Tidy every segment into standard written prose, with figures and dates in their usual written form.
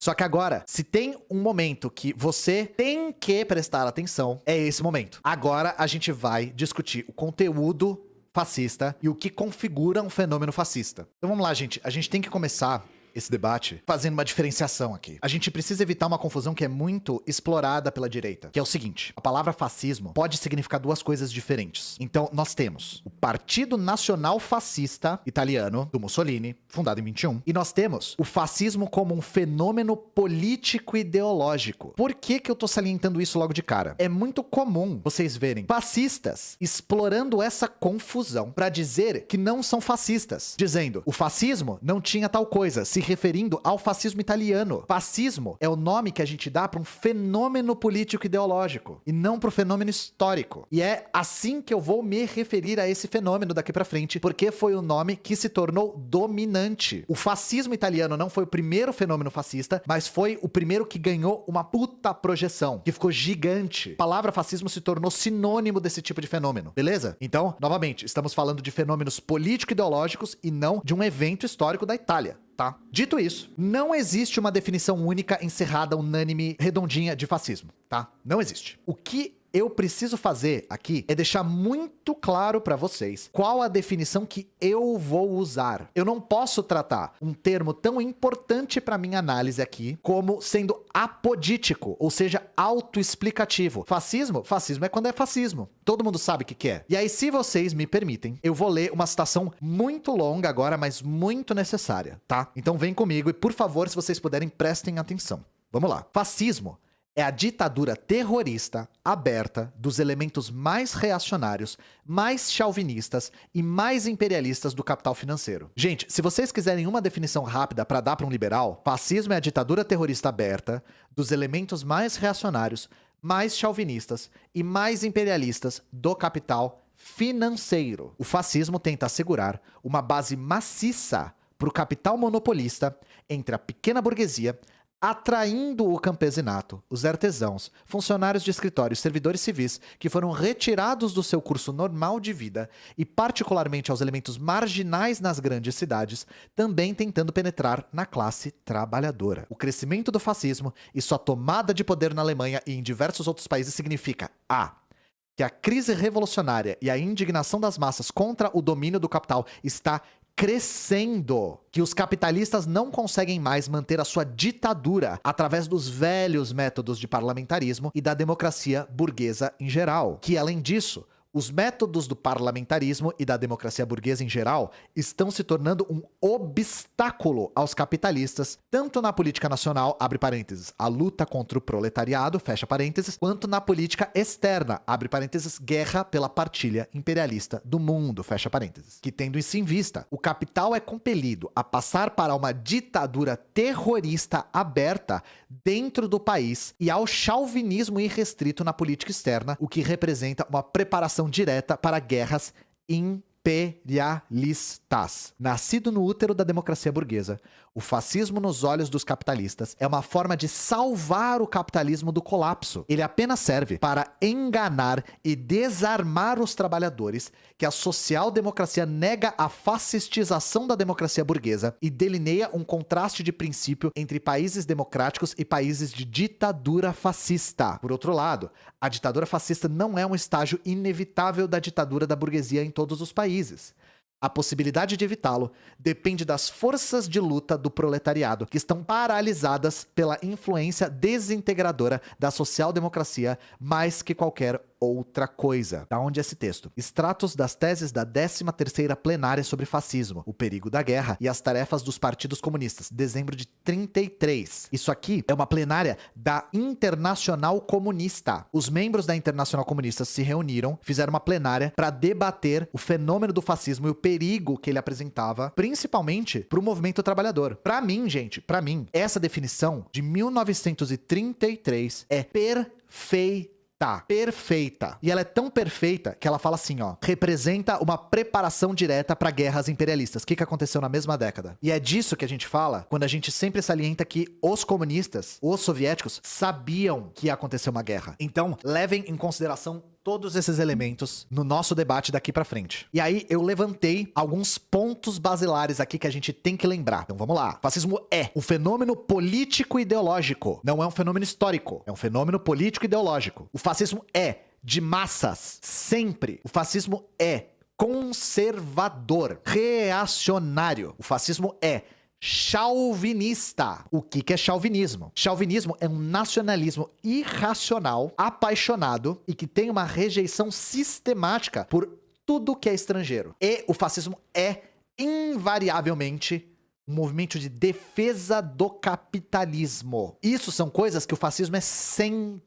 Só que agora, se tem um momento que você tem que prestar atenção, é esse momento. Agora a gente vai discutir o conteúdo fascista e o que configura um fenômeno fascista. Então vamos lá, gente. A gente tem que começar esse debate fazendo uma diferenciação aqui. A gente precisa evitar uma confusão que é muito explorada pela direita, que é o seguinte: a palavra fascismo pode significar duas coisas diferentes. Então, nós temos o Partido Nacional Fascista Italiano, do Mussolini, fundado em 21, e nós temos o fascismo como um fenômeno político-ideológico. Por que que eu tô salientando isso logo de cara? É muito comum vocês verem fascistas explorando essa confusão para dizer que não são fascistas, dizendo o fascismo não tinha tal coisa, se referindo ao fascismo italiano. Fascismo é o nome que a gente dá para um fenômeno político ideológico e não para o fenômeno histórico. E é assim que eu vou me referir a esse fenômeno daqui para frente, porque foi o nome que se tornou dominante. O fascismo italiano não foi o primeiro fenômeno fascista, mas foi o primeiro que ganhou uma puta projeção, que ficou gigante. A palavra fascismo se tornou sinônimo desse tipo de fenômeno, beleza? Então, novamente, estamos falando de fenômenos político-ideológicos e não de um evento histórico da Itália. Tá? Dito isso, não existe uma definição única, encerrada, unânime, redondinha de fascismo, tá? Não existe. O que eu preciso fazer aqui é deixar muito claro pra vocês qual a definição que eu vou usar. Eu não posso tratar um termo tão importante pra minha análise aqui como sendo apodítico, ou seja, autoexplicativo. Fascismo? Fascismo é quando é fascismo. Todo mundo sabe o que é. E aí, se vocês me permitem, eu vou ler uma citação muito longa agora, mas muito necessária, tá? Então vem comigo e, por favor, se vocês puderem, prestem atenção. Vamos lá. Fascismo é a ditadura terrorista aberta dos elementos mais reacionários, mais chauvinistas e mais imperialistas do capital financeiro. Gente, se vocês quiserem uma definição rápida para dar para um liberal, fascismo é a ditadura terrorista aberta dos elementos mais reacionários, mais chauvinistas e mais imperialistas do capital financeiro. O fascismo tenta assegurar uma base maciça para o capital monopolista entre a pequena burguesia, atraindo o campesinato, os artesãos, funcionários de escritórios, servidores civis que foram retirados do seu curso normal de vida e particularmente aos elementos marginais nas grandes cidades, também tentando penetrar na classe trabalhadora. O crescimento do fascismo e sua tomada de poder na Alemanha e em diversos outros países significa a que a crise revolucionária e a indignação das massas contra o domínio do capital está crescendo, que os capitalistas não conseguem mais manter a sua ditadura através dos velhos métodos de parlamentarismo e da democracia burguesa em geral, que além disso, os métodos do parlamentarismo e da democracia burguesa em geral estão se tornando um obstáculo aos capitalistas, tanto na política nacional, abre parênteses, a luta contra o proletariado, fecha parênteses, quanto na política externa, abre parênteses, guerra pela partilha imperialista do mundo, fecha parênteses. Que tendo isso em vista, o capital é compelido a passar para uma ditadura terrorista aberta dentro do país e ao chauvinismo irrestrito na política externa, o que representa uma preparação direta para guerras imperialistas. Nascido no útero da democracia burguesa, o fascismo nos olhos dos capitalistas é uma forma de salvar o capitalismo do colapso. Ele apenas serve para enganar e desarmar os trabalhadores que a social-democracia nega a fascistização da democracia burguesa e delineia um contraste de princípio entre países democráticos e países de ditadura fascista. Por outro lado, a ditadura fascista não é um estágio inevitável da ditadura da burguesia em todos os países. A possibilidade de evitá-lo depende das forças de luta do proletariado, que estão paralisadas pela influência desintegradora da social-democracia mais que qualquer outra coisa. Da onde é esse texto? Extratos das teses da 13ª plenária sobre fascismo, o perigo da guerra e as tarefas dos partidos comunistas, dezembro de 33. Isso aqui é uma plenária da Internacional Comunista. Os membros da Internacional Comunista se reuniram, fizeram uma plenária para debater o fenômeno do fascismo e o perigo que ele apresentava, principalmente para o movimento trabalhador. Para mim, gente, para mim, essa definição de 1933 é perfeita. Perfeita. E ela é tão perfeita que ela fala assim, ó, representa uma preparação direta para guerras imperialistas. O que aconteceu na mesma década? E é disso que a gente fala quando a gente sempre salienta que os comunistas, os soviéticos, sabiam que ia acontecer uma guerra. Então, levem em consideração todos esses elementos no nosso debate daqui pra frente. E aí eu levantei alguns pontos basilares aqui que a gente tem que lembrar. Então vamos lá. O fascismo é um fenômeno político ideológico, não é um fenômeno histórico, é um fenômeno político ideológico. O fascismo é de massas, sempre. O fascismo é conservador, reacionário. O fascismo é chauvinista. O que é chauvinismo? Chauvinismo é um nacionalismo irracional, apaixonado e que tem uma rejeição sistemática por tudo que é estrangeiro. E o fascismo é invariavelmente um movimento de defesa do capitalismo. Isso são coisas que o fascismo é sempre.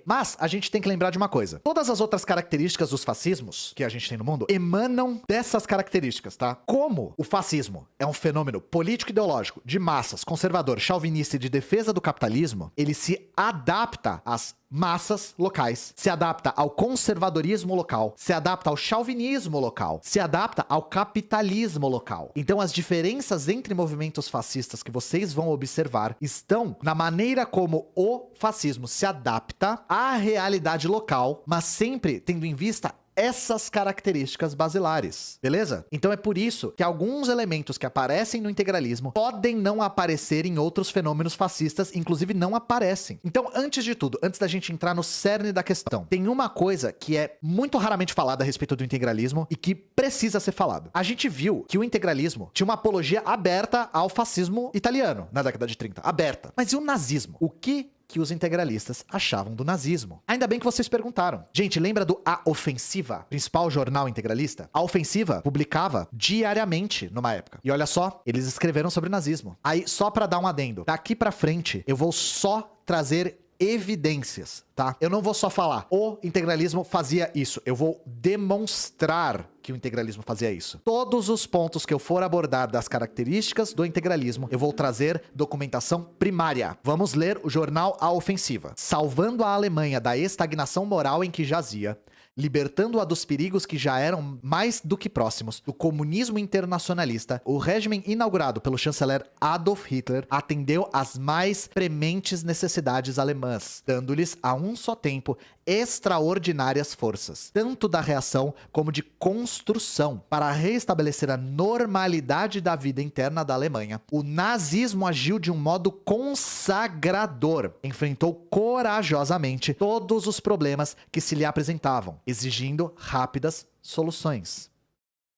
Mas a gente tem que lembrar de uma coisa. Todas as outras características dos fascismos que a gente tem no mundo emanam dessas características, tá? Como o fascismo é um fenômeno político-ideológico, de massas, conservador, chauvinista e de defesa do capitalismo, ele se adapta às massas locais, se adapta ao conservadorismo local, se adapta ao chauvinismo local, se adapta ao capitalismo local. Então as diferenças entre movimentos fascistas que vocês vão observar estão na maneira como o fascismo se adapta à realidade local, mas sempre tendo em vista essas características basilares, beleza? Então é por isso que alguns elementos que aparecem no integralismo podem não aparecer em outros fenômenos fascistas, inclusive não aparecem. Então, antes de tudo, antes da gente entrar no cerne da questão, tem uma coisa que é muito raramente falada a respeito do integralismo e que precisa ser falado. A gente viu que o integralismo tinha uma apologia aberta ao fascismo italiano na década de 30, aberta. Mas e o nazismo? O que os integralistas achavam do nazismo? Ainda bem que vocês perguntaram. Gente, lembra do A Ofensiva, principal jornal integralista? A Ofensiva publicava diariamente numa época. E olha só, eles escreveram sobre nazismo. Aí, só pra dar um adendo, daqui pra frente, eu vou só trazer evidências, tá? Eu não vou só falar, o integralismo fazia isso. Eu vou demonstrar que o integralismo fazia isso. Todos os pontos que eu for abordar das características do integralismo, eu vou trazer documentação primária. Vamos ler o jornal A Ofensiva. Salvando a Alemanha da estagnação moral em que jazia, libertando-a dos perigos que já eram mais do que próximos, do comunismo internacionalista, o regime inaugurado pelo chanceler Adolf Hitler atendeu às mais prementes necessidades alemãs, dando-lhes a um só tempo extraordinárias forças, tanto da reação como de construção, para restabelecer a normalidade da vida interna da Alemanha. O nazismo agiu de um modo consagrador, enfrentou corajosamente todos os problemas que se lhe apresentavam, exigindo rápidas soluções.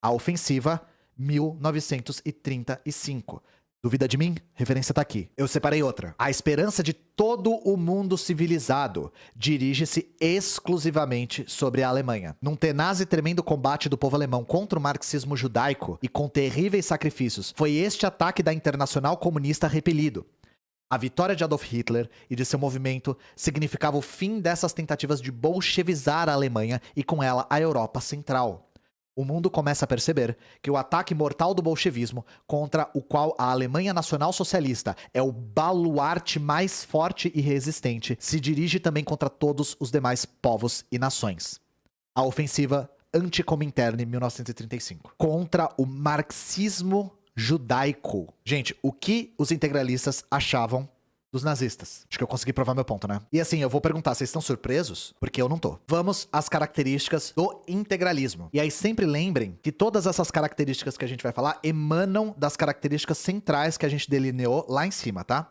A Ofensiva, 1935. Duvida de mim? Referência tá aqui. Eu separei outra. A esperança de todo o mundo civilizado dirige-se exclusivamente sobre a Alemanha. Num tenaz e tremendo combate do povo alemão contra o marxismo judaico e com terríveis sacrifícios, foi este ataque da Internacional Comunista repelido. A vitória de Adolf Hitler e de seu movimento significava o fim dessas tentativas de bolchevizar a Alemanha e com ela a Europa Central. O mundo começa a perceber que o ataque mortal do bolchevismo, contra o qual a Alemanha Nacional Socialista é o baluarte mais forte e resistente, se dirige também contra todos os demais povos e nações. A ofensiva anti-Comintern, 1935. Contra o marxismo judaico. Gente, o que os integralistas achavam dos nazistas? Acho que eu consegui provar meu ponto, né? E assim, eu vou perguntar, vocês estão surpresos? Porque eu não tô. Vamos às características do integralismo. E aí sempre lembrem que todas essas características que a gente vai falar emanam das características centrais que a gente delineou lá em cima, tá?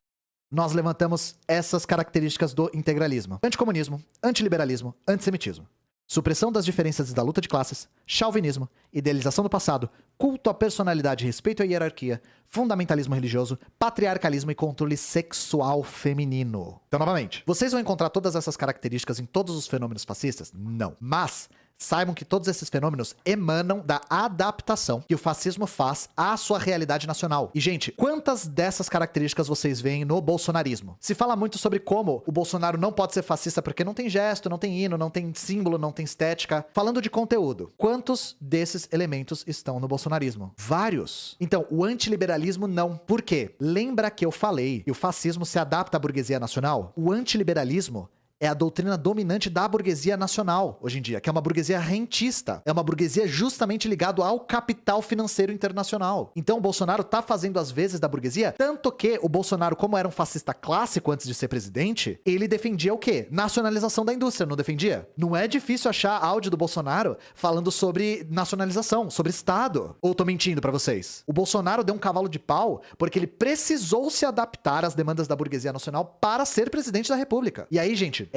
Nós levantamos essas características do integralismo: anticomunismo, antiliberalismo, antissemitismo, supressão das diferenças da luta de classes, chauvinismo, idealização do passado, culto à personalidade e respeito à hierarquia, fundamentalismo religioso, patriarcalismo e controle sexual feminino. Então, novamente, vocês vão encontrar todas essas características em todos os fenômenos fascistas? Não. Mas saibam que todos esses fenômenos emanam da adaptação que o fascismo faz à sua realidade nacional. E, gente, quantas dessas características vocês veem no bolsonarismo? Se fala muito sobre como o Bolsonaro não pode ser fascista porque não tem gesto, não tem hino, não tem símbolo, não tem estética. Falando de conteúdo, quantos desses elementos estão no bolsonarismo? Vários. Então, o antiliberalismo não. Por quê? Lembra que eu falei que o fascismo se adapta à burguesia nacional? O antiliberalismo é a doutrina dominante da burguesia nacional hoje em dia, que é uma burguesia rentista. É uma burguesia justamente ligada ao capital financeiro internacional. Então o Bolsonaro tá fazendo as vezes da burguesia, tanto que o Bolsonaro, como era um fascista clássico antes de ser presidente, ele defendia o quê? Nacionalização da indústria, não defendia? Não é difícil achar áudio do Bolsonaro falando sobre nacionalização, sobre Estado. Ou tô mentindo pra vocês? O Bolsonaro deu um cavalo de pau porque ele precisou se adaptar às demandas da burguesia nacional para ser presidente da República. E aí, gente,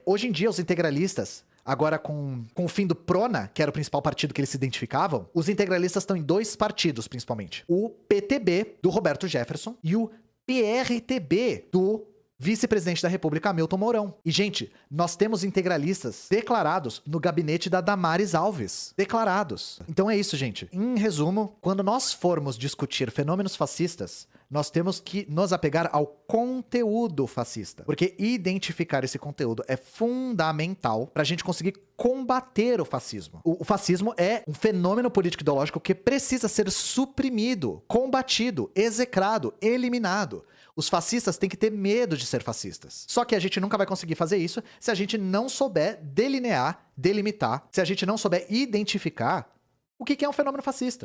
hoje em dia os integralistas, agora com o fim do Prona, que era o principal partido que eles se identificavam, os integralistas estão em 2 partidos, principalmente. O PTB, do Roberto Jefferson, e o PRTB, do vice-presidente da República, Hamilton Mourão. E, gente, nós temos integralistas declarados no gabinete da Damares Alves. Declarados. Então é isso, gente. Em resumo, quando nós formos discutir fenômenos fascistas, nós temos que nos apegar ao conteúdo fascista. Porque identificar esse conteúdo é fundamental pra gente conseguir combater o fascismo. O fascismo é um fenômeno político-ideológico que precisa ser suprimido, combatido, execrado, eliminado. Os fascistas têm que ter medo de ser fascistas. Só que a gente nunca vai conseguir fazer isso se a gente não souber delinear, delimitar, se a gente não souber identificar o que é um fenômeno fascista.